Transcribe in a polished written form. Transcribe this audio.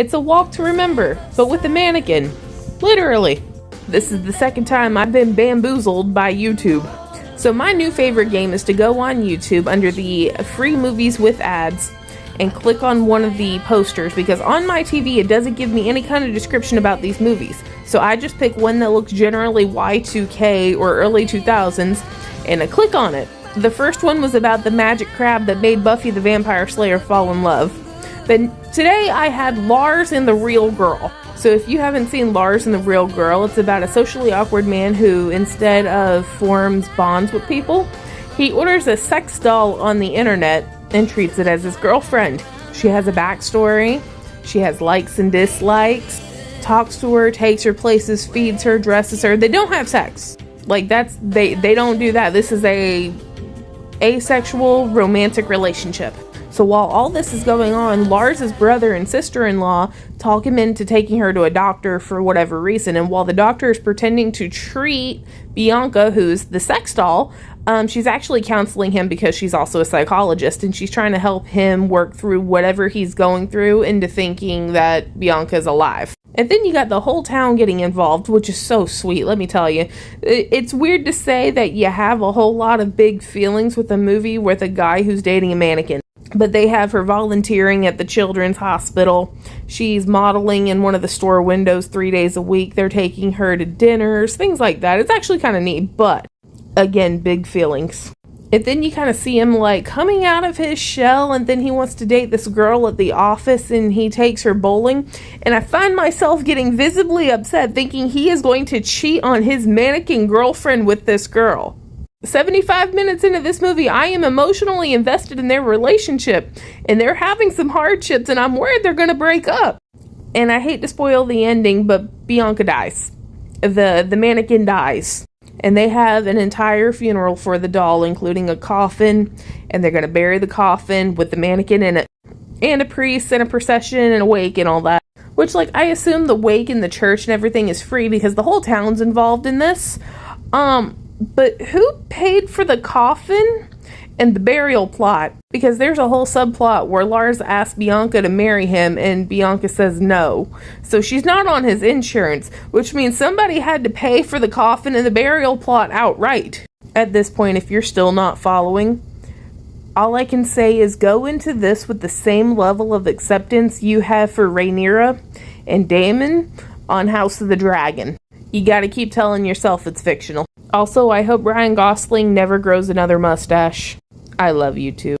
It's a walk to remember, but with a mannequin. Literally. This is the second time I've been bamboozled by YouTube. So my new favorite game is to go on YouTube under the free movies with ads and click on one of the posters, because on my TV it doesn't give me any kind of description about these movies. So I just pick one that looks generally Y2K or early 2000s and I click on it. The first one was about the magic crab that made Buffy the Vampire Slayer fall in love. But today I had Lars and the Real Girl. So if you haven't seen Lars and the Real Girl, it's about a socially awkward man who, instead of forms bonds with people, he orders a sex doll on the internet and treats it as his girlfriend. She has a backstory, she has likes and dislikes, talks to her, takes her places, feeds her, dresses her. They don't have sex. Like, they don't do that. This is a asexual romantic relationship. So while all this is going on, Lars's brother and sister-in-law talk him into taking her to a doctor for whatever reason. And while the doctor is pretending to treat Bianca, who's the sex doll, she's actually counseling him because she's also a psychologist, and she's trying to help him work through whatever he's going through into thinking that Bianca's alive. And then you got the whole town getting involved, which is so sweet, let me tell you. It's weird to say that you have a whole lot of big feelings with a movie with a guy who's dating a mannequin. But they have her volunteering at the children's hospital. She's modeling in one of the store windows 3 days a week. They're taking her to dinners, things like that. It's actually kind of neat, but again, big feelings. And then you kind of see him like coming out of his shell, and then he wants to date this girl at the office and he takes her bowling. And I find myself getting visibly upset thinking he is going to cheat on his mannequin girlfriend with this girl. 75 minutes into this movie, I am emotionally invested in their relationship, and they're having some hardships, and I'm worried they're going to break up. And I hate to spoil the ending, but Bianca dies. The mannequin dies. And they have an entire funeral for the doll, including a coffin, and they're going to bury the coffin with the mannequin in it, and a priest and a procession and a wake and all that. Which, like, I assume the wake in the church and everything is free because the whole town's involved in this. But who paid for the coffin and the burial plot? Because there's a whole subplot where Lars asks Bianca to marry him and Bianca says no. So she's not on his insurance, which means somebody had to pay for the coffin and the burial plot outright. At this point, if you're still not following, all I can say is go into this with the same level of acceptance you have for Rhaenyra and Daemon on House of the Dragon. You gotta keep telling yourself it's fictional. Also, I hope Ryan Gosling never grows another mustache. I love you too.